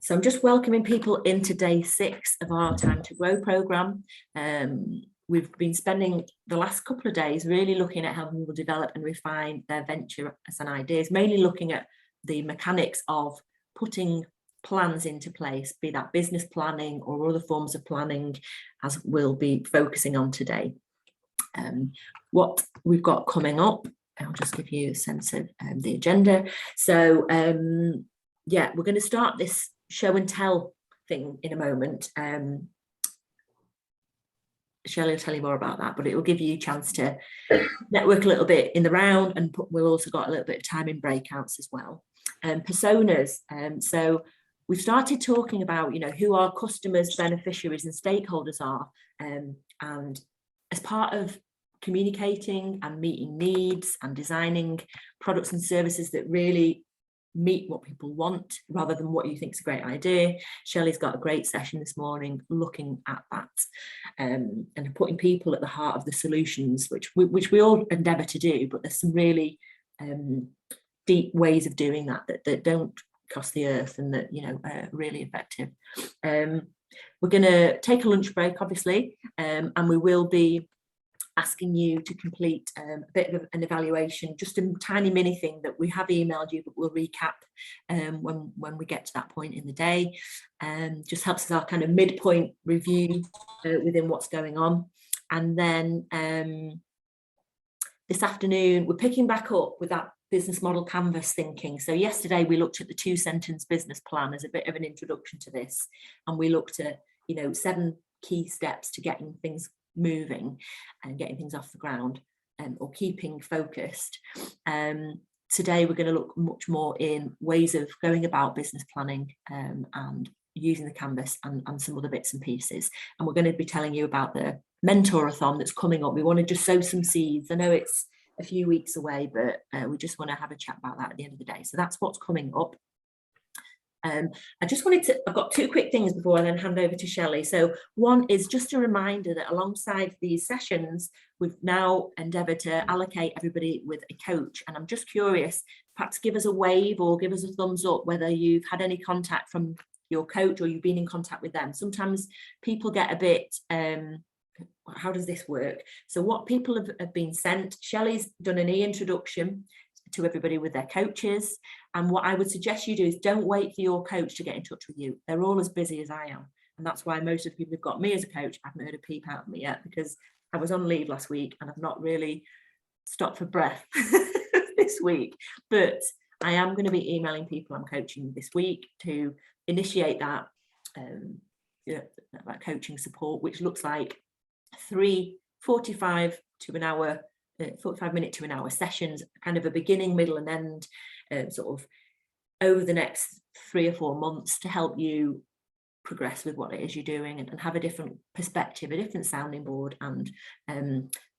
So I'm just welcoming people into day 6 of our Time to Grow programme. We've been spending the last couple of days really looking at how people develop and refine their ventures and ideas, mainly looking at the mechanics of putting plans into place, be that business planning or other forms of planning, as we'll be focusing on today. What we've got coming up, I'll just give you a sense of the agenda. So yeah, we're going to start this show and tell thing in a moment. Shelley will tell you more about that, but it will give you a chance to network a little bit in the round, and we've also got a little bit of time in breakouts as well. Personas. So we've started talking about, who our customers, beneficiaries and stakeholders are. And as part of communicating and meeting needs and designing products and services that really meet what people want rather than what you think is a great idea, Shelley's got a great session this morning looking at that, and putting people at the heart of the solutions, which we all endeavour to do, but there's some really deep ways of doing that don't cost the earth and that are really effective. We're going to take a lunch break, obviously, and we will be asking you to complete a bit of an evaluation, just a tiny mini thing that we have emailed you, but we'll recap when we get to that point in the day. Just helps us our kind of midpoint review within what's going on. And then this afternoon, we're picking back up with that business model canvas thinking. So yesterday we looked at the 2-sentence business plan as a bit of an introduction to this, and we looked at 7 key steps to getting things moving and getting things off the ground, or keeping focused. Today we're going to look much more in ways of going about business planning and using the canvas and some other bits and pieces. And we're going to be telling you about the mentorathon that's coming up. We want to just sow some seeds. I know it's a few weeks away, but we just want to have a chat about that at the end of the day. So that's what's coming up. I just wanted to, I've got 2 quick things before I then hand over to Shelley. So one is just a reminder that alongside these sessions, we've now endeavoured to allocate everybody with a coach. And I'm just curious, perhaps give us a wave or give us a thumbs up whether you've had any contact from your coach or you've been in contact with them. Sometimes people get a bit, how does this work? So what people have been sent, Shelley's done an e-introduction to everybody with their coaches. And what I would suggest you do is don't wait for your coach to get in touch with you. They're all as busy as I am. And that's why most of the people who've got me as a coach haven't heard a peep out of me yet, because I was on leave last week and I've not really stopped for breath this week. But I am going to be emailing people I'm coaching this week to initiate that, that coaching support, which looks like 3 45 to an hour 45-minute to an hour sessions, kind of a beginning, middle and end, sort of over the next 3 or 4 months to help you progress with what it is you're doing and have a different perspective, a different sounding board, and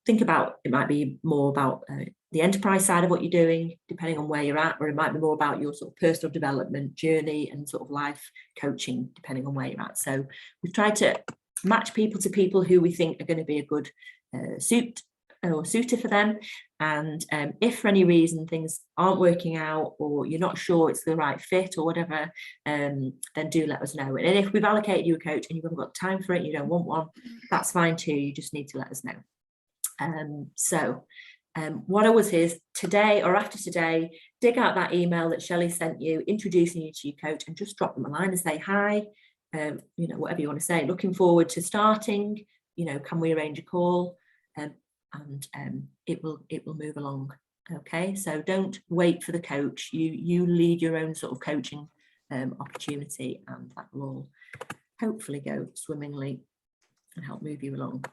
think about, it might be more about the enterprise side of what you're doing, depending on where you're at, or it might be more about your sort of personal development journey and sort of life coaching, depending on where you're at. So we've tried to match people to people who we think are going to be a good suitor for them. And if for any reason things aren't working out or you're not sure it's the right fit or whatever, then do let us know. And if we've allocated you a coach and you haven't got time for it, you don't want one, that's fine too. You just need to let us know. What I was is today or after today, dig out that email that Shelley sent you introducing you to your coach and just drop them a line and say hi, whatever you want to say. Looking forward to starting, can we arrange a call? And it will move along. Okay, so don't wait for the coach. You lead your own sort of coaching opportunity, and that will all hopefully go swimmingly and help move you along.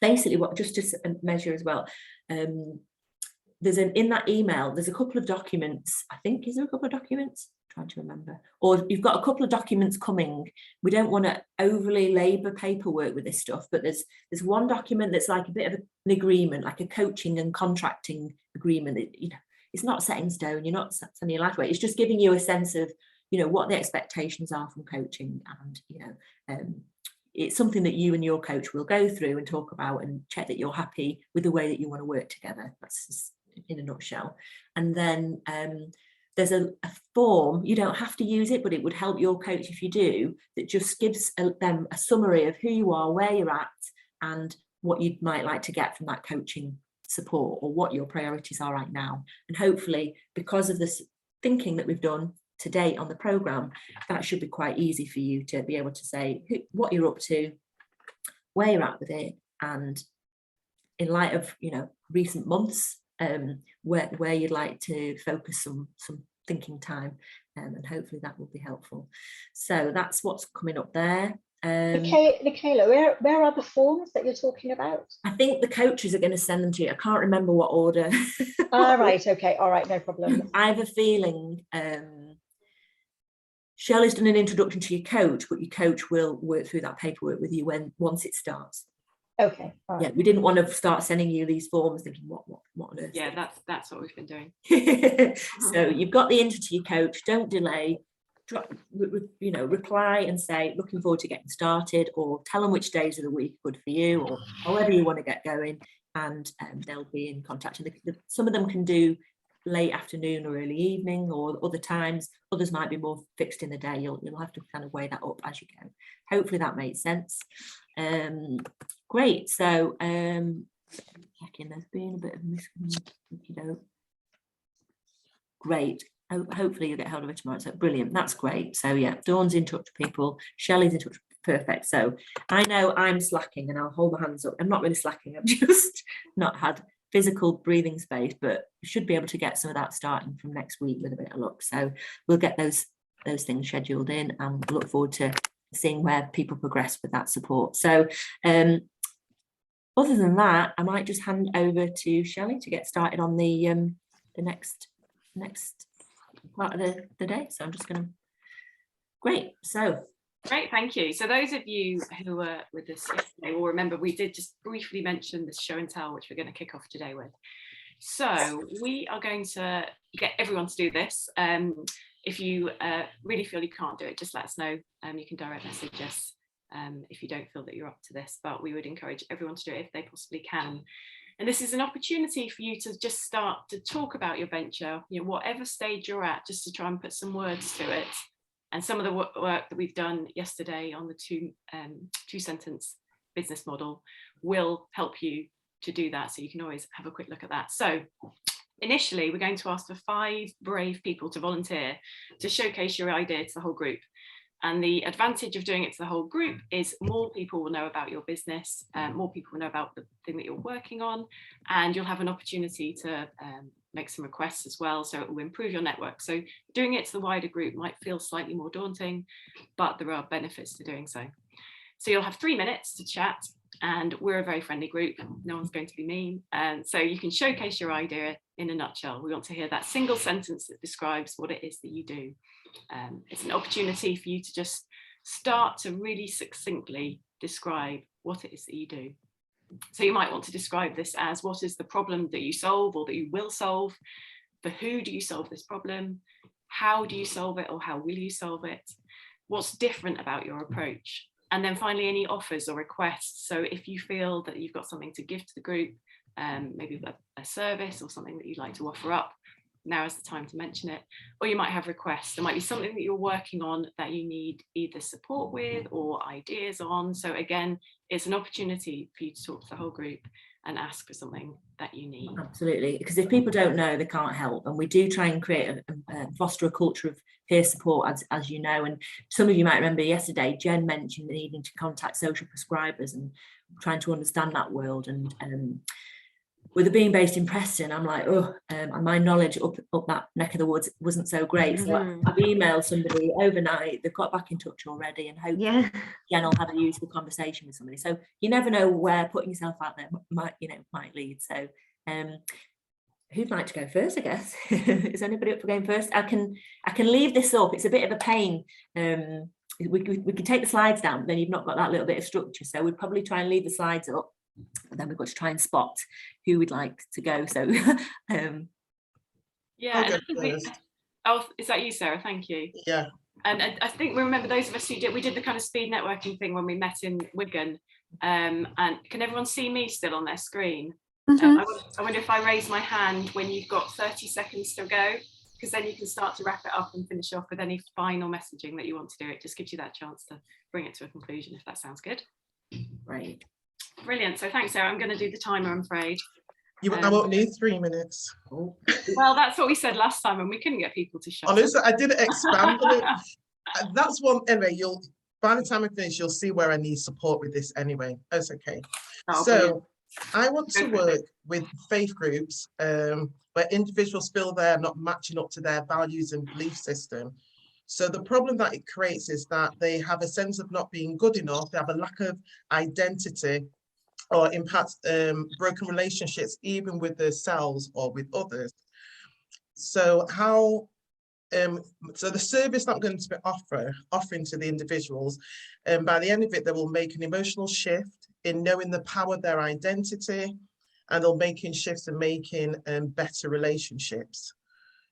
Basically, what just to measure as well, there's in that email there's a couple of documents. I think, is there a couple of documents? Trying to remember, or you've got a couple of documents coming. We don't want to overly labour paperwork with this stuff, but there's one document that's like a bit of an agreement, like a coaching and contracting agreement. It's not set in stone. You're not setting your life away. It's just giving you a sense of what the expectations are from coaching, and it's something that you and your coach will go through and talk about and check that you're happy with the way that you want to work together. That's just in a nutshell. And then there's a form, you don't have to use it, but it would help your coach if you do, that just gives them a summary of who you are, where you're at, and what you might like to get from that coaching support, or what your priorities are right now. And hopefully, because of this thinking that we've done to date on the programme, that should be quite easy for you to be able to say what you're up to, where you're at with it, and in light of, you know, recent months, where you'd like to focus some thinking time, and hopefully that will be helpful. So that's what's coming up there. Michaela, where are the forms that you're talking about? I think the coaches are going to send them to you. I can't remember what order. Right, okay, all right, no problem. I have a feeling Shelley's done an introduction to your coach, but your coach will work through that paperwork with you once it starts. Okay. All right. Yeah, we didn't want to start sending you these forms thinking what on earth. Yeah, that's what we've been doing. So you've got the intro to your coach. Don't delay. You know, reply and say looking forward to getting started, or tell them which days of the week are good for you, or however you want to get going, and they'll be in contact. And some of them can do late afternoon or early evening, or other times. Others might be more fixed in the day. You'll have to kind of weigh that up as you go. Hopefully that makes sense. Great. So checking, there's been a bit of miscommunication. Great. Hopefully you'll get hold of it tomorrow. So brilliant. That's great. So yeah, Dawn's in touch with people. Shelley's in touch. Perfect. So I know I'm slacking, and I'll hold my hands up. I'm not really slacking. I've just not had physical breathing space, but should be able to get some of that starting from next week with a bit of luck. So we'll get those things scheduled in, and look forward to seeing where people progress with that support. So other than that, I might just hand over to Shelley to get started on the next part of the day. So I'm just going to, great. So great, thank you. So those of you who were with us yesterday will remember we did just briefly mention this show and tell, which we're going to kick off today with. So we are going to get everyone to do this. If you really feel you can't do it, just let us know. You can direct message us if you don't feel that you're up to this, but we would encourage everyone to do it if they possibly can. And this is an opportunity for you to just start to talk about your venture, you know, whatever stage you're at, just to try and put some words to it. And some of the work that we've done yesterday on the two-sentence business model will help you to do that. So you can always have a quick look at that. So initially, we're going to ask for 5 brave people to volunteer to showcase your idea to the whole group. And the advantage of doing it to the whole group is more people will know about your business, more people will know about the thing that you're working on, and you'll have an opportunity to make some requests as well, so it will improve your network. So doing it to the wider group might feel slightly more daunting, but there are benefits to doing so. So you'll have 3 minutes to chat, and we're a very friendly group. No one's going to be mean. And so you can showcase your idea in a nutshell. We want to hear that single sentence that describes what it is that you do. It's an opportunity for you to just start to really succinctly describe what it is that you do. So you might want to describe this as, what is the problem that you solve or that you will solve? For who do you solve this problem? How do you solve it, or how will you solve it? What's different about your approach? And then finally, any offers or requests. So if you feel that you've got something to give to the group, maybe a service or something that you'd like to offer up, now is the time to mention it. Or you might have requests. There might be something that you're working on that you need either support with or ideas on. So again, it's an opportunity for you to talk to the whole group and ask for something that you need. Absolutely, because if people don't know, they can't help. And we do try and create foster a culture of peer support, as you know. And some of you might remember yesterday, Jen mentioned needing to contact social prescribers and trying to understand that world. And with it being based in Preston, I'm like, and my knowledge up that neck of the woods wasn't so great. So I've emailed somebody overnight. They've got back in touch already, and hopefully Jen will have a useful conversation with somebody. So you never know where putting yourself out there might lead. So who'd like to go first, I guess? Is anybody up for going first? I can leave this up. It's a bit of a pain. We can take the slides down, but then you've not got that little bit of structure. So we'd probably try and leave the slides up. And then we've got to try and spot who would like to go. So yeah, is that you, Sarah? Thank you. Yeah. And I think we remember those of us who we did the kind of speed networking thing when we met in Wigan. And can everyone see me still on their screen? I wonder if I raise my hand when you've got 30 seconds to go. because then you can start to wrap it up and finish off with any final messaging that you want to do. It just gives you that chance to bring it to a conclusion, if that sounds good. Right. Brilliant. So thanks, Sarah. I'm going to do the timer, I'm afraid. I won't need 3 minutes. Oh. Well, that's what we said last time, and we couldn't get people to shut up. Honestly, I didn't expand on it. That's one, anyway, by the time I finish, you'll see where I need support with this anyway. That's okay. Oh, So brilliant. I want to work with faith groups where individuals feel they're not matching up to their values and belief system. So the problem that it creates is that they have a sense of not being good enough. They have a lack of identity, or impacts broken relationships, even with themselves or with others. So so the service that I'm going to be offering to the individuals, by the end of it, they will make an emotional shift in knowing the power of their identity, and they'll making shifts and making better relationships.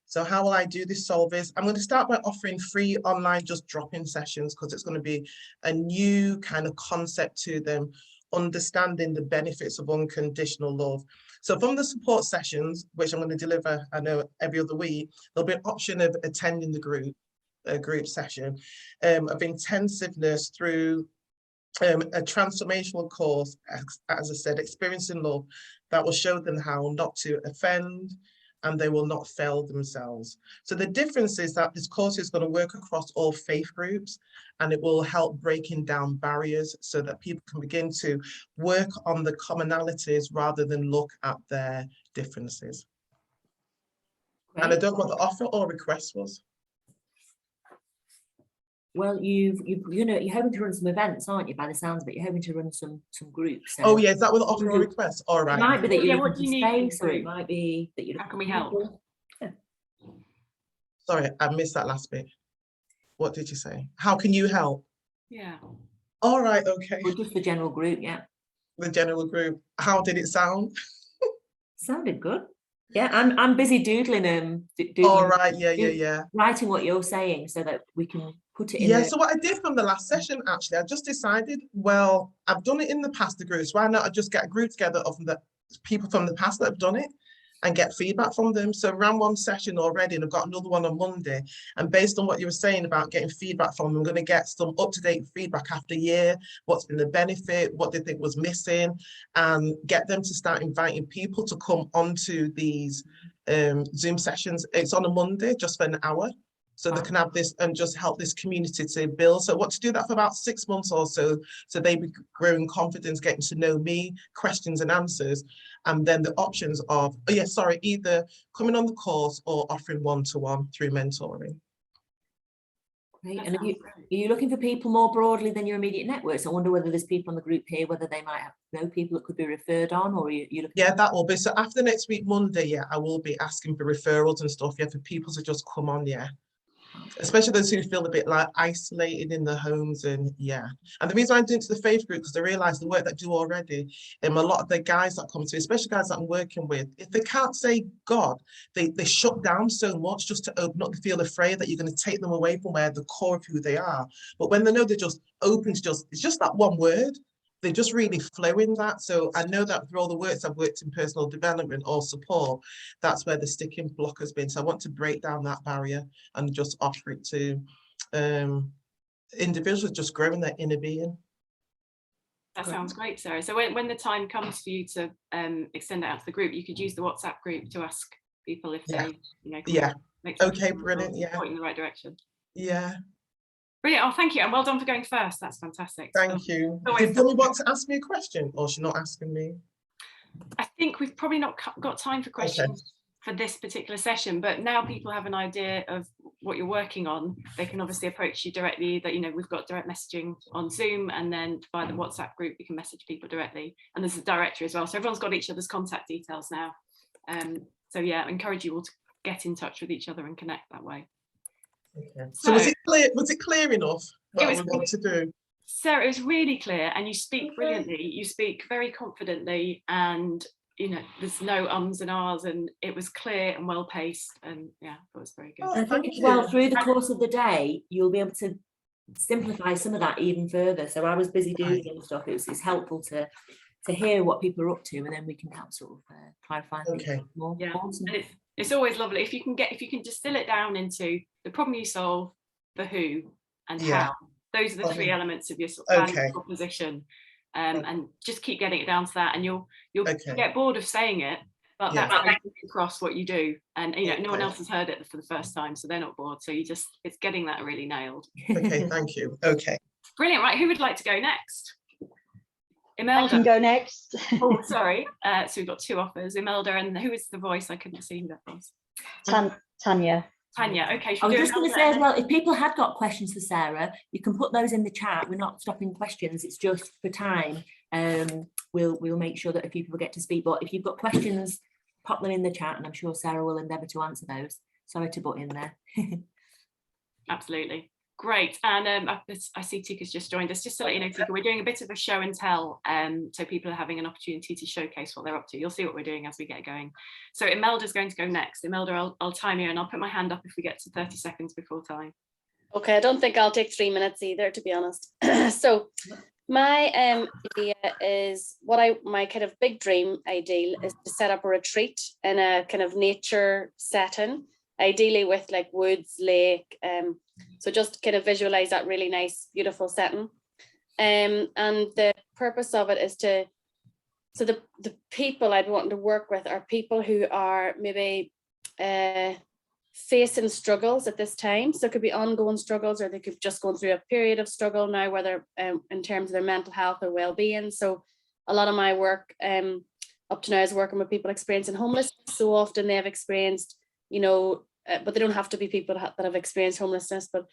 So how will I do this, Solvers? I'm going to start by offering free online just drop-in sessions, because it's going to be a new kind of concept to them, understanding the benefits of unconditional love. So from the support sessions, which I'm going to deliver, I know, every other week, there'll be an option of attending the group session of intensiveness through a transformational course, as I said, experiencing love, that will show them how not to offend, and they will not fail themselves. So the difference is that this course is going to work across all faith groups, and it will help breaking down barriers so that people can begin to work on the commonalities rather than look at their differences. Great. And I don't know what the offer or request was. Well, you're hoping to run some events, aren't you? By the sounds of it, you're hoping to run some groups. So Oh yeah, is that what the offer or request? All right. it might be that Yeah, you're what do looking you for need space, from or the it group? might be that you're. How can we help? Sorry, I missed that last bit. What did you say? How can you help? Yeah. All right, okay. Or just the general group, yeah. The general group. How did it sound? Sounded good. Yeah, I'm busy doodling All right, yeah. writing what you're saying so that we can put it in. Yeah, so what I did from the last session, actually, I just decided, well, I've done it in the past, the groups. Why not I just get a group together of the people from the past that have done it and get feedback from them? So I ran one session already, and I've got another one on Monday. And based on what you were saying about getting feedback from them, I'm going to get some up-to-date feedback after a year, what's been the benefit, what they think was missing, and get them to start inviting people to come onto these Zoom sessions. It's on a Monday, just for an hour. So they can have this and just help this community to build. So I want to do that for about 6 months or so they be growing confidence, getting to know me, questions and answers, and then the options of, either coming on the course or offering one-to-one through mentoring. Great. And are you looking for people more broadly than your immediate networks? I wonder whether there's people in the group here, whether they might know people that could be referred on, or you looking? Yeah, that will be. So after next week, Monday, yeah, I will be asking for referrals and stuff, yeah, for people to just come on, yeah. Especially those who feel a bit like isolated in their homes, and yeah. And the reason I'm doing it to the faith group, because I realise the work that I do already, a lot of the guys that come to me, especially guys that I'm working with, if they can't say God, they shut down so much just to open up. They feel afraid that you're going to take them away from where the core of who they are. But when they know they're just open to it's just that one word, they just really flow in that. So I know that through all the works I've worked in personal development or support, that's where the sticking block has been. So I want to break down that barrier and just offer it to individuals just growing their inner being. That sounds great, Sarah. So when the time comes for you to extend it out to the group, you could use the WhatsApp group to ask people if they, make sure Okay, brilliant. Yeah. point in the right direction. Yeah. Brilliant. Oh, thank you. And well done for going first. That's fantastic. Thank you. always Did Billy want to ask me a question, or she's not asking me? I think we've probably not got time for questions for this particular session, but now people have an idea of what you're working on, they can obviously approach you directly. That, we've got direct messaging on Zoom, and then via the WhatsApp group you can message people directly, and there's a directory as well, so everyone's got each other's contact details now. So yeah, I encourage you all to get in touch with each other and connect that way. Okay. So was it clear enough what we want to do? Sarah, it was really clear, and you speak brilliantly. You speak very confidently, and there's no ums and ahs, and it was clear and well paced, and yeah, it was very good. Oh, I think as well, through the course of the day, you'll be able to simplify some of that even further. So I was busy doing stuff. It's helpful to hear what people are up to, and then we can help sort of clarify things more. Yeah, and It's always lovely if you can distill it down into the problem you solve, the who, and Yeah. how. Those are the three Okay. elements of your sort of value Okay. proposition, and just keep getting it down to that, and you'll Okay. get bored of saying it, but Yeah. that's across what you do, and no one Okay. else has heard it for the first time, so they're not bored. So it's getting that really nailed. Okay, thank you. Okay. Brilliant. Right, who would like to go next? I can Imelda. go next. Oh, sorry. So we've got two offers, Imelda, and who is the voice? I couldn't see who that was. Tanya. Tanya. Okay. I was just going to say as Imelda? well, if people had got questions for Sarah, you can put those in the chat. We're not stopping questions. It's just for time. We'll make sure that a few people get to speak. But if you've got questions, pop them in the chat, and I'm sure Sarah will endeavour to answer those. Sorry to butt in there. Absolutely. Great. And I see Tika's just joined us. Just to let you know, Tika, we're doing a bit of a show and tell, so people are having an opportunity to showcase what they're up to. You'll see what we're doing as we get going. So Imelda's going to go next. Imelda, I'll time you, and I'll put my hand up if we get to 30 seconds before time. Okay, I don't think I'll take 3 minutes either, to be honest. So my idea is my kind of big dream ideal is to set up a retreat in a kind of nature setting, ideally with like woods, lake, so just kind of visualize that really nice, beautiful setting. And the purpose of it is so the people I'd want to work with are people who are maybe facing struggles at this time. So it could be ongoing struggles, or they could just go through a period of struggle now, whether in terms of their mental health or well-being. So a lot of my work up to now is working with people experiencing homelessness. So often they have experienced, but they don't have to be people that have experienced homelessness, but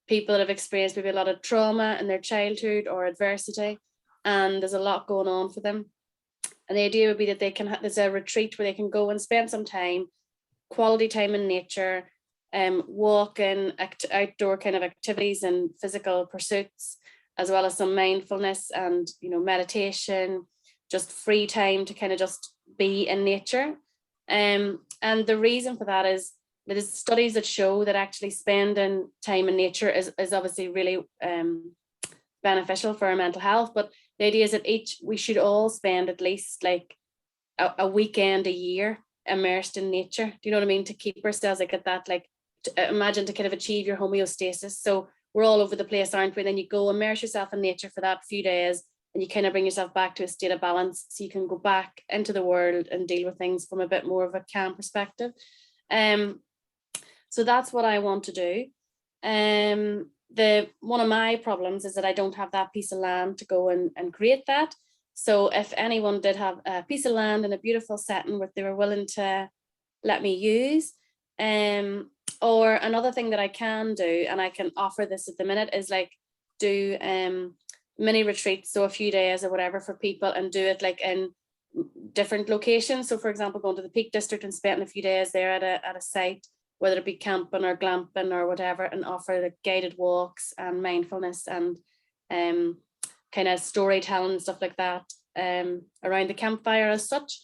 people that have experienced maybe a lot of trauma in their childhood or adversity, and there's a lot going on for them. And the idea would be that they can there's a retreat where they can go and spend some time, quality time in nature, walking, outdoor kind of activities and physical pursuits, as well as some mindfulness and meditation, just free time to kind of just be in nature. And the reason for that is there's studies that show that actually spending time in nature is obviously really beneficial for our mental health. But the idea is that we should all spend at least like a weekend a year immersed in nature. Do you know what I mean? To keep ourselves like at that, like imagine to kind of achieve your homeostasis. So we're all over the place, aren't we? And then you go immerse yourself in nature for that few days, and you kind of bring yourself back to a state of balance, so you can go back into the world and deal with things from a bit more of a calm perspective. So that's what I want to do. One of my problems is that I don't have that piece of land to go and create that. So if anyone did have a piece of land in a beautiful setting where they were willing to let me use, or another thing that I can do, and I can offer this at the minute, is like do mini retreats, so a few days or whatever for people, and do it like in different locations. So for example, going to the Peak District and spending a few days there at a site, whether it be camping or glamping or whatever, and offer the guided walks and mindfulness and kind of storytelling and stuff like that around the campfire as such.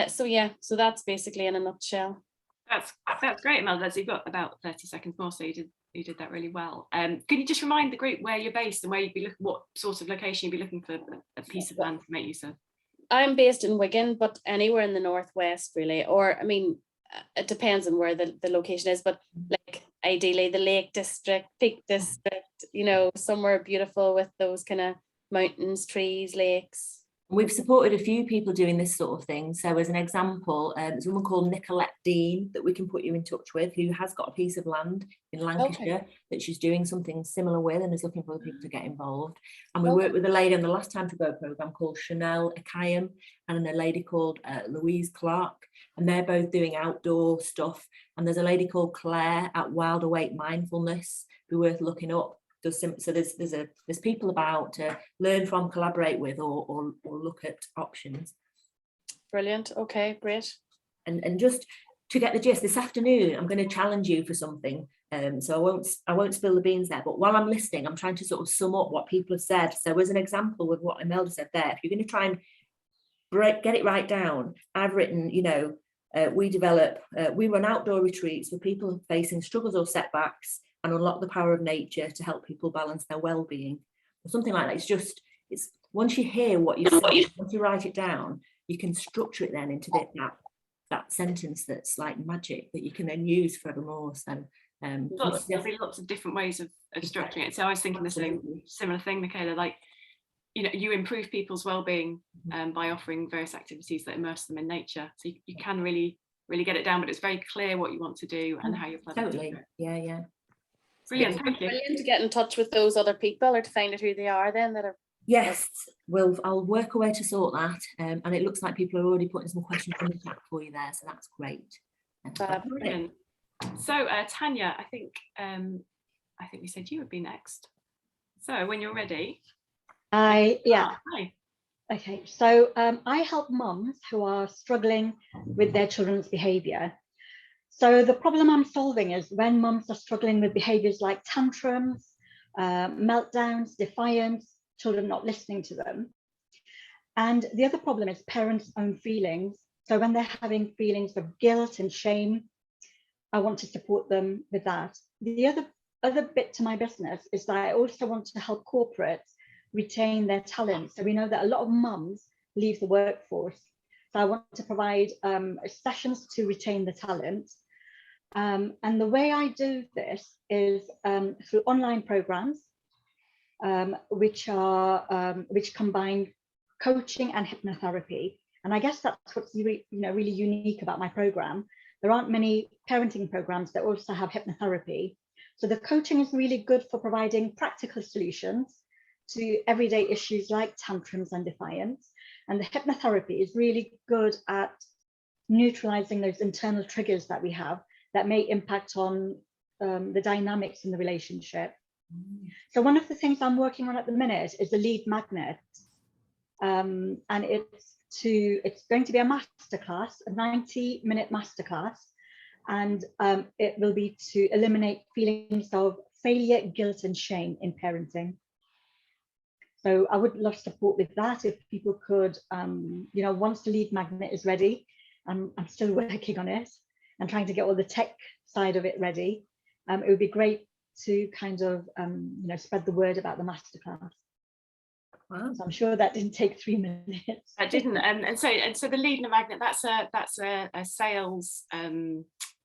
So that's basically in a nutshell. That's great, Imelda. You've got about 30 seconds more, so you did that really well. Can you just remind the group where you're based and where you'd be looking, what sort of location you'd be looking for a piece of land to make use of? I'm based in Wigan, but anywhere in the northwest really, or I mean, it depends on where the location is, but like ideally the Lake District, Peak District, somewhere beautiful with those kind of mountains, trees, lakes. We've supported a few people doing this sort of thing. So as an example, there's a woman called Nicolette Dean that we can put you in touch with, who has got a piece of land in Lancashire that she's doing something similar with and is looking for other people to get involved. And we worked with a lady on the Last Time to Go programme called Chanel Akayam and a lady called Louise Clark, and they're both doing outdoor stuff. And there's a lady called Claire at Wild Awake Mindfulness, who worth looking up. So there's people about to learn from, collaborate with, or look at options. Brilliant. Okay, great. And just to get the gist, this afternoon I'm going to challenge you for something. So I won't spill the beans there, but while I'm listening, I'm trying to sort of sum up what people have said. So as an example with what Imelda said there, if you're going to try and get it right down, I've written, we run outdoor retreats for people facing struggles or setbacks and unlock the power of nature to help people balance their well-being, or something like that. It's once you hear what you say, once you write it down, you can structure it then into that that sentence that's like magic that you can then use forevermore. So there'll be lots of different ways of structuring it. So I was thinking the same similar thing, Michaela, like, you know, you improve people's well-being by offering various activities that immerse them in nature. So you can really get it down, but it's very clear what you want to do and how you're planning totally. to do it. Yeah. Brilliant, thank you. Brilliant to get in touch with those other people or to find out who they are then that are. Yes, I'll work away to sort that, and it looks like people are already putting some questions in the chat for you there, so that's great. Brilliant. So Tanya, I think we said you would be next. So when you're ready. Hi. Okay, so I help mums who are struggling with their children's behaviour. So the problem I'm solving is when mums are struggling with behaviours like tantrums, meltdowns, defiance, children not listening to them. And the other problem is parents' own feelings. So when they're having feelings of guilt and shame, I want to support them with that. The other bit to my business is that I also want to help corporates retain their talent. So we know that a lot of mums leave the workforce. So I want to provide sessions to retain the talent. And the way I do this is through online programs, which combine coaching and hypnotherapy. And I guess that's what's really unique about my program. There aren't many parenting programs that also have hypnotherapy. So the coaching is really good for providing practical solutions to everyday issues like tantrums and defiance. And the hypnotherapy is really good at neutralizing those internal triggers that we have that may impact on the dynamics in the relationship. So one of the things I'm working on at the minute is the lead magnet. And it's going to be a masterclass, a 90-minute masterclass. And it will be to eliminate feelings of failure, guilt, and shame in parenting. So I would love support with that if people could, once the lead magnet is ready, I'm still working on it and trying to get all the tech side of it ready. It would be great to kind of, spread the word about the masterclass. Wow. So I'm sure that didn't take 3 minutes. That didn't, and so the lead magnet, that's a sales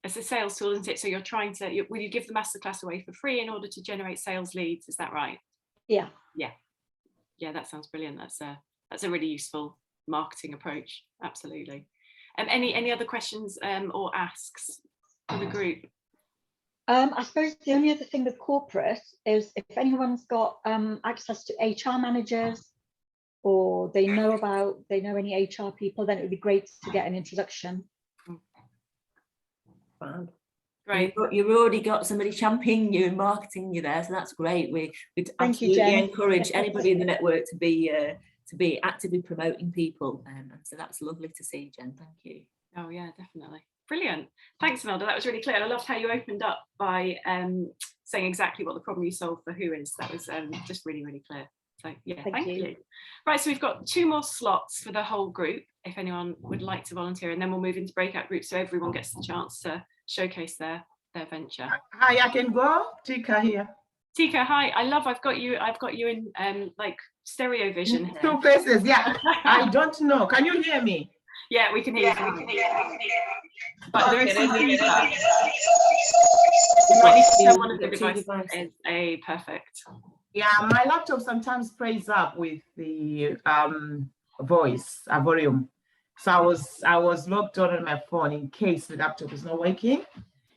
it's a sales tool, isn't it? So you're trying to, will you give the masterclass away for free in order to generate sales leads? Is that right? Yeah. Yeah, that sounds brilliant. That's a really useful marketing approach. Absolutely. Any other questions or asks for the group? I suppose the only other thing with corporate is if anyone's got access to HR managers or they know any HR people, then it would be great to get an introduction. Wow. Great. You've already got somebody championing you and marketing you there, so that's great. We'd absolutely encourage anybody in the network to be actively promoting people, and so that's lovely to see, Jen. Thank you. Oh yeah, definitely. Brilliant. Thanks, Imelda. That was really clear. I loved how you opened up by saying exactly what the problem you solve for who is. That was just really, really clear. So yeah, thank you. Right, so we've got 2 more slots for the whole group, if anyone would like to volunteer, and then we'll move into breakout groups so everyone gets the chance to showcase their venture. Hi, I can go. Tika here. Tika, hi. I've got you in like stereo vision here. 2 faces, yeah. I don't know. Can you hear me? Yeah, we can hear you. But there is some feedback. You might need to turn one of the devices is a perfect. Yeah, my laptop sometimes plays up with the voice volume. So I was logged on my phone in case the laptop is not working.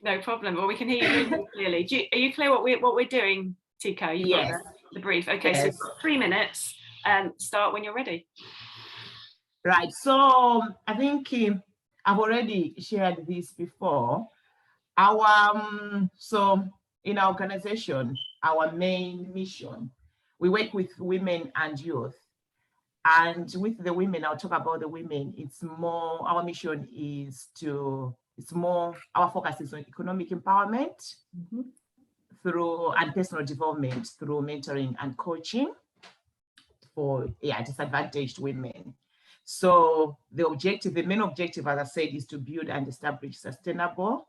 No problem. Well, we can hear you really clearly. Are you clear what we're doing, Tika? Yes. Got the brief. Okay, yes. So we've got 3 minutes. Start when you're ready. Right. So I think I've already shared this before. So in our organization, our main mission, we work with women and youth. And with the women, I'll talk about the women. It's more, our mission is our focus is on economic empowerment and personal development through mentoring and coaching for disadvantaged women. So the main objective, as I said, is to build and establish sustainable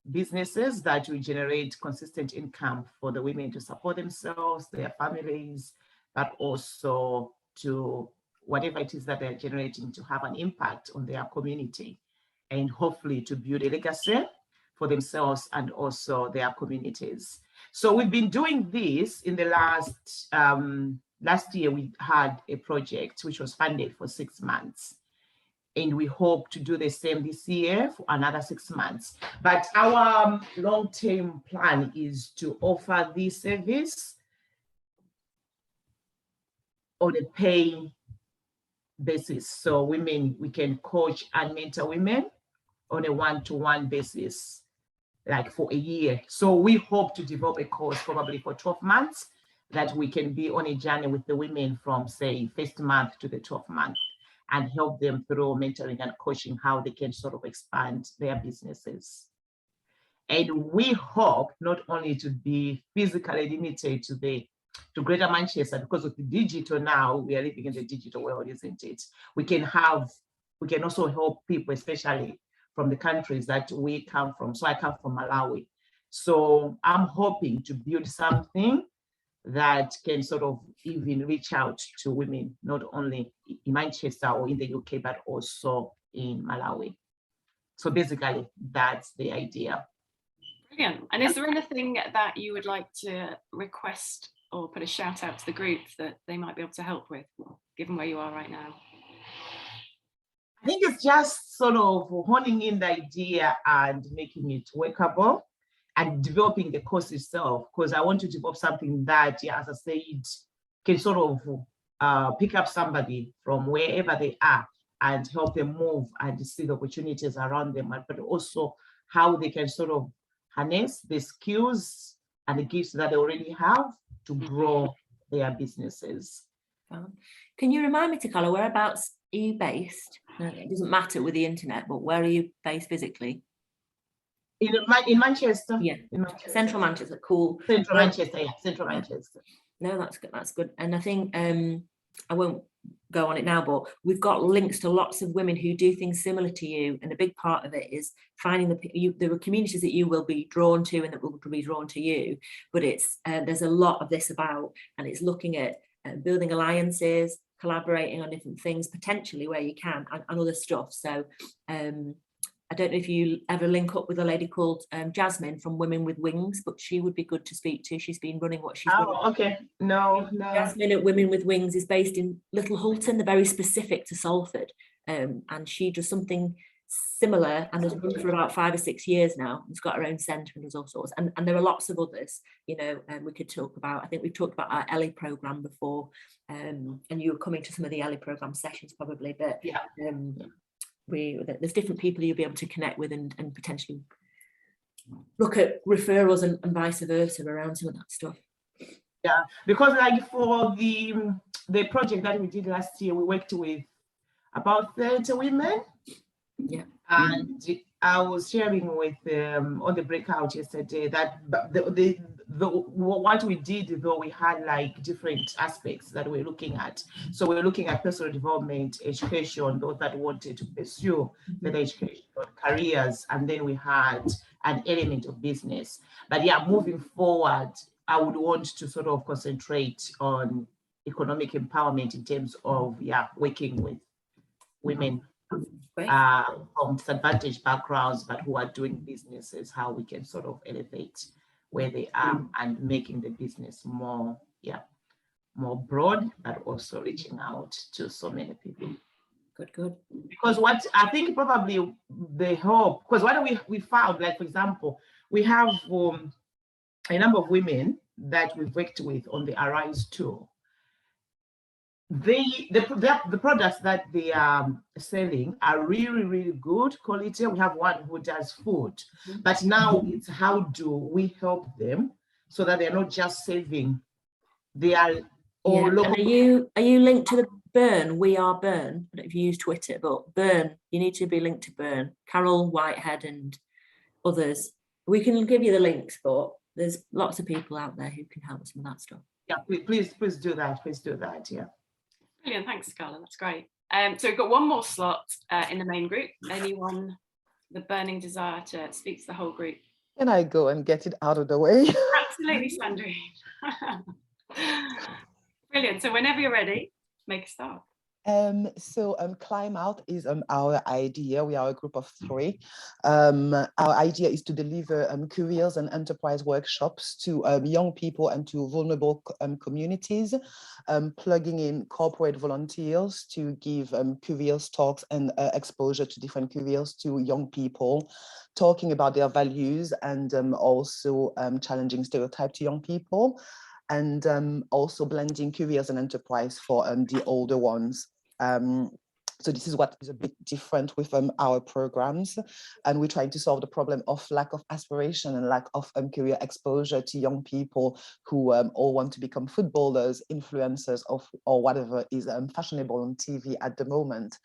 businesses that will generate consistent income for the women to support themselves, their families, but also to whatever it is that they're generating to have an impact on their community. and hopefully to build a legacy for themselves and also their communities. So we've been doing this in the last year. We had a project which was funded for 6 months, and we hope to do the same this year for another 6 months. But our long-term plan is to offer this service on a pay basis. So we can coach and mentor women on a one-to-one basis, like for a year. So we hope to develop a course probably for 12 months that we can be on a journey with the women from, say, first month to the 12th month, and help them through mentoring and coaching how they can sort of expand their businesses. And we hope not only to be physically limited to Greater Manchester, because of the digital now, we are living in the digital world, isn't it? We can also help people, especially from the countries that we come from. So I come from Malawi. So I'm hoping to build something that can sort of even reach out to women, not only in Manchester or in the UK, but also in Malawi. So basically, that's the idea. Brilliant. And is there anything that you would like to request or put a shout out to the group that they might be able to help with, given where you are right now? I think it's just sort of honing in the idea and making it workable and developing the course itself, because I want to develop something that, yeah, as I said, can sort of pick up somebody from wherever they are and help them move and see the opportunities around them, but also how they can sort of harness the skills and the gifts that they already have to grow their businesses. Can you remind me, Tikala, whereabouts are you based? It doesn't matter with the internet, but where are you based physically? In Manchester. Yeah, in Manchester. Central Manchester, cool. Central Manchester, yeah, Central Manchester. No, that's good. That's good. And I think I won't go on it now, but we've got links to lots of women who do things similar to you, and a big part of it is finding the communities that you will be drawn to and that will be drawn to you. But it's there's a lot of this about, and it's looking at building alliances, collaborating on different things, potentially where you can, and other stuff. So I don't know if you ever link up with a lady called Jasmine from Women with Wings, but she would be good to speak to. She's been running what she's running. Okay. No. Jasmine at Women with Wings is based in Little Hulton. They're very specific to Salford. And she does something similar and has run for about 5 or 6 years now. She's got her own centre and does all sorts. And there are lots of others, you know, we could talk about. I think we've talked about our Ellie programme before, and you were coming to some of the Ellie programme sessions probably, but yeah. There's different people you'll be able to connect with and potentially look at referrals and vice versa around some of that stuff. Yeah, because like for the project that we did last year, we worked with about 30 women. Yeah. And I was sharing with on the breakout yesterday that what we did, though, we had like different aspects that we're looking at. So we're looking at personal development, education, those that wanted to pursue better education, careers, and then we had an element of business. But yeah, moving forward, I would want to sort of concentrate on economic empowerment in terms of working with women from disadvantaged backgrounds, but who are doing businesses, how we can sort of elevate where they are and making the business more broad, but also reaching out to so many people. Good. Because what I think probably the hope, because what we found, like for example, we have a number of women that we've worked with on the Arise tool. The products that they are selling are really, really good quality. We have one who does food, but now it's how do we help them so that they're not just saving, they are all local. And are you linked to the Burn? We Are Burn. I don't know if you use Twitter, but Burn, you need to be linked to Burn. Carol Whitehead and others. We can give you the links, but there's lots of people out there who can help with some of that stuff. Yeah, please do that. Please do that. Yeah. Brilliant, thanks, Scarlett. That's great. So we've got one more slot in the main group. Anyone, the burning desire to speak to the whole group? Can I go and get it out of the way? Absolutely, Sandrine. Brilliant. So whenever you're ready, make a start. Climb Out is our idea. We are a group of 3. Our idea is to deliver careers and enterprise workshops to young people and to vulnerable communities, plugging in corporate volunteers to give careers talks and exposure to different careers to young people, talking about their values and also challenging stereotypes to young people, and also blending careers and enterprise for the older ones. So this is what is a bit different with our programs, and we're trying to solve the problem of lack of aspiration and lack of career exposure to young people who all want to become footballers, influencers, or whatever is fashionable on TV at the moment.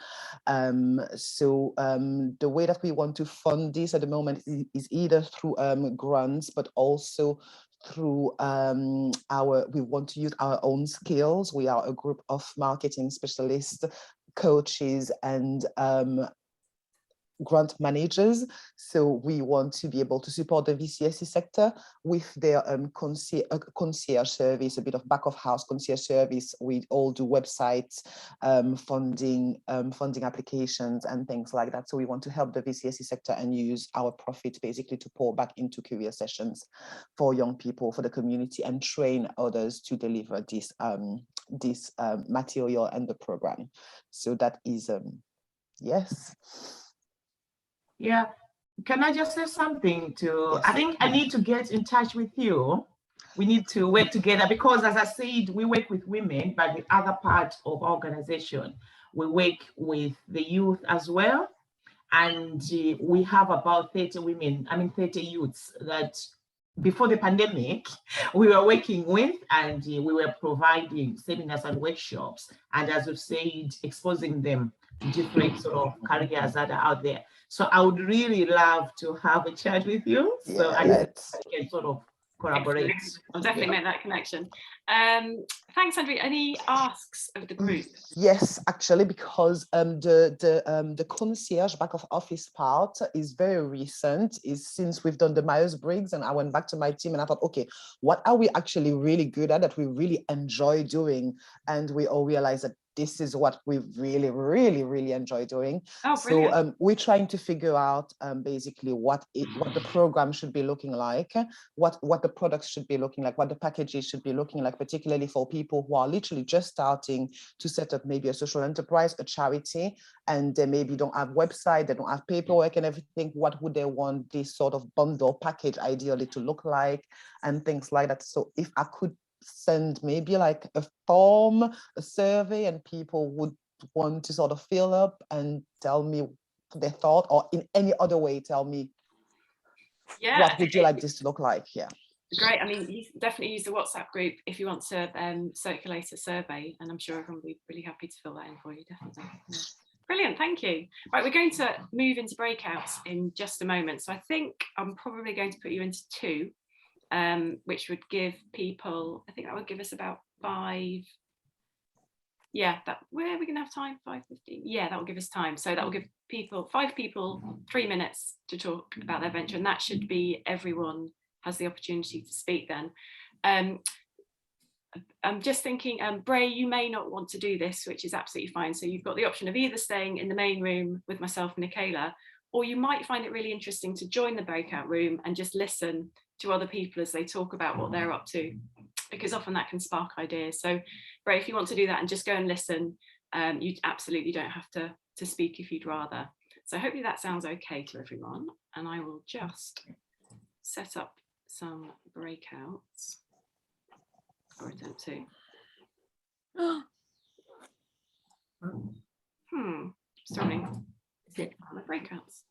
The way that we want to fund this at the moment is either through grants, but also through we want to use our own skills. We are a group of marketing specialists, coaches, and grant managers. So we want to be able to support the VCSE sector with their concierge service, a bit of back of house concierge service. We all do websites, funding applications and things like that. So we want to help the VCSE sector and use our profit basically to pour back into career sessions for young people, for the community, and train others to deliver this material and the program. So that is, yes. Yeah, can I just say something to, Yes. I think I need to get in touch with you. We need to work together because, as I said, we work with women, but the other part of our organization, we work with the youth as well. And we have about 30 women, 30 youths that before the pandemic, we were working with, and we were providing seminars and workshops. And as we've said, exposing them to different sort of careers that are out there. So I would really love to have a chat with you. So I can sort of collaborate. I'll definitely make that connection. Thanks, Andrew. Any asks of the group? Yes, actually, because the concierge back of office part is very recent. Is since we've done the Myers-Briggs, and I went back to my team and I thought, okay, what are we actually really good at that we really enjoy doing? And we all realized that this is what we really, really, really enjoy doing. Oh, so we're trying to figure out basically what the program should be looking like, what the products should be looking like, what the packages should be looking like, particularly for people who are literally just starting to set up maybe a social enterprise, a charity, and they maybe don't have website, they don't have paperwork and everything. What would they want this sort of bundle package ideally to look like, and things like that. So if I could send maybe like a form, a survey, and people would want to sort of fill up and tell me their thought, or in any other way tell me, yeah, what would you like this to look like? Yeah, great. I mean, you definitely use the WhatsApp group if you want to circulate a survey, and I'm sure everyone will be really happy to fill that in for you. Definitely. Yeah. Brilliant, thank you. Right, we're going to move into breakouts in just a moment. So I think I'm probably going to put you into 2. Which would give people, I think that would give us about 5. Yeah, where are we gonna have time? 5:15. Yeah, that will give us time. So that will give 5 people 3 minutes to talk about their venture, and that should be everyone has the opportunity to speak then. I'm just thinking, Bray, you may not want to do this, which is absolutely fine. So you've got the option of either staying in the main room with myself and Nicola, or you might find it really interesting to join the breakout room and just listen to other people as they talk about what they're up to, because often that can spark ideas. So Bray, if you want to do that and just go and listen, you absolutely don't have to speak if you'd rather. So hopefully that sounds okay to everyone, and I will just set up some breakouts, or attempt to. Sorry, is it my breakouts?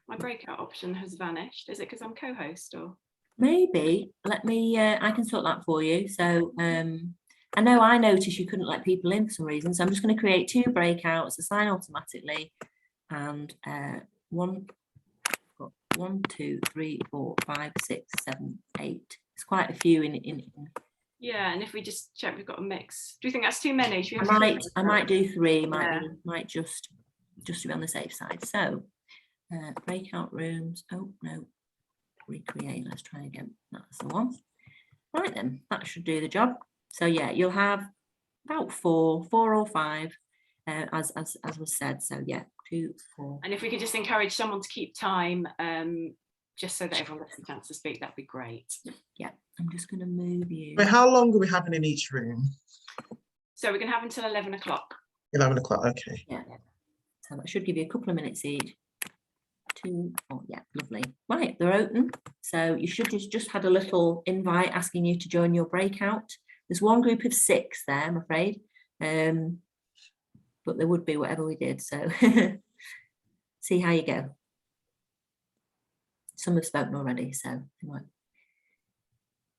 My breakout option has vanished. Is it because I'm co-host, or? Maybe. Let me, I can sort that for you. So I know I noticed you couldn't let people in for some reason. So I'm just going to create 2 breakouts, assign automatically. And 1, 2, 3, 4, 5, 6, 7, 8. It's quite a few in. Yeah, and if we just check, we've got a mix. Do you think that's too many? I might do 3. Might just to be on the safe side. So breakout rooms. Oh no, recreate. Let's try again. That's the one. Right then, that should do the job. So yeah, you'll have about four or five, as was said. So yeah, 2, 4. And if we could just encourage someone to keep time, just so that everyone gets a chance to speak, that'd be great. Yeah, I'm just going to move you. But how long are we having in each room? So we can have until 11 o'clock. 11 o'clock, okay. Yeah. So that should give you a couple of minutes each. 2, 4, yeah, lovely. Right, they're open. So you should just had a little invite asking you to join your breakout. There's one group of 6 there, I'm afraid. But there would be whatever we did. So see how you go. Some have spoken already, so they might.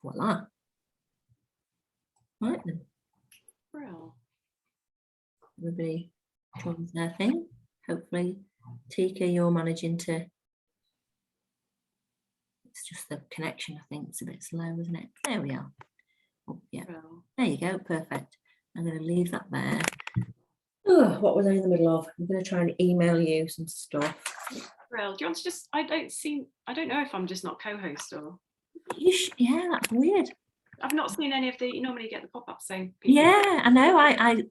Voila. Right then. Brill. Everybody joins their thing. Hopefully, Tika, you're managing to. It's just the connection, I think it's a bit slow, isn't it? There we are. Oh, yeah. Brill. There you go. Perfect. I'm going to leave that there. Oh, what was I in the middle of? I'm going to try and email you some stuff. Brill. Do you want to just? I don't know if I'm just not co-host or. Yeah, that's weird. I've not seen any of the. You normally get the pop-up saying. People. Yeah, I know. I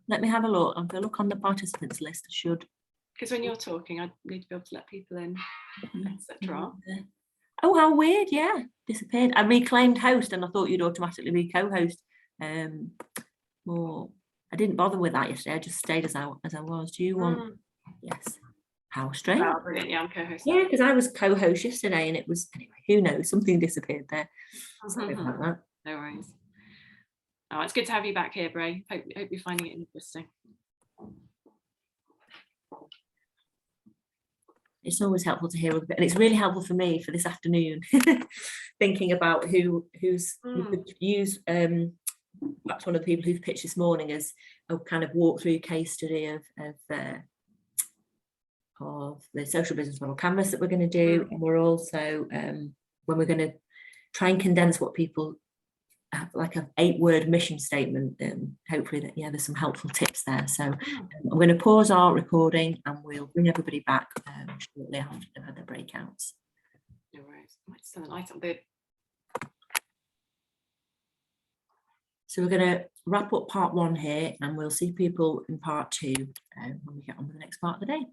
let me have a look. I'm going to look on the participants list. I should. Because when you're talking, I need to be able to let people in, etc. Oh, how weird! Yeah, disappeared. I reclaimed host, and I thought you'd automatically be co-host. Well, I didn't bother with that yesterday. I just stayed as I was. Do you want? Yes. How strange. Oh, brilliant. Yeah, I'm co-host. Yeah, because I was co-host yesterday, and it was anyway. Who knows? Something disappeared there. Sorry about that. No worries. Oh, it's good to have you back here, Bray. Hope you're finding it interesting. It's always helpful to hear, and it's really helpful for me for this afternoon, thinking about who could use. That's one of the people who've pitched this morning as a kind of walkthrough case study of the social business model canvas that we're going to do, and we're also when we're going to try and condense what people have, like an 8-word mission statement. Hopefully that there's some helpful tips there. So I'm going to pause our recording and we'll bring everybody back shortly after they've had their breakouts. No worries. I might just turn the light on. Good. So we're going to wrap up part 1 here, and we'll see people in part 2 when we get on with the next part of the day.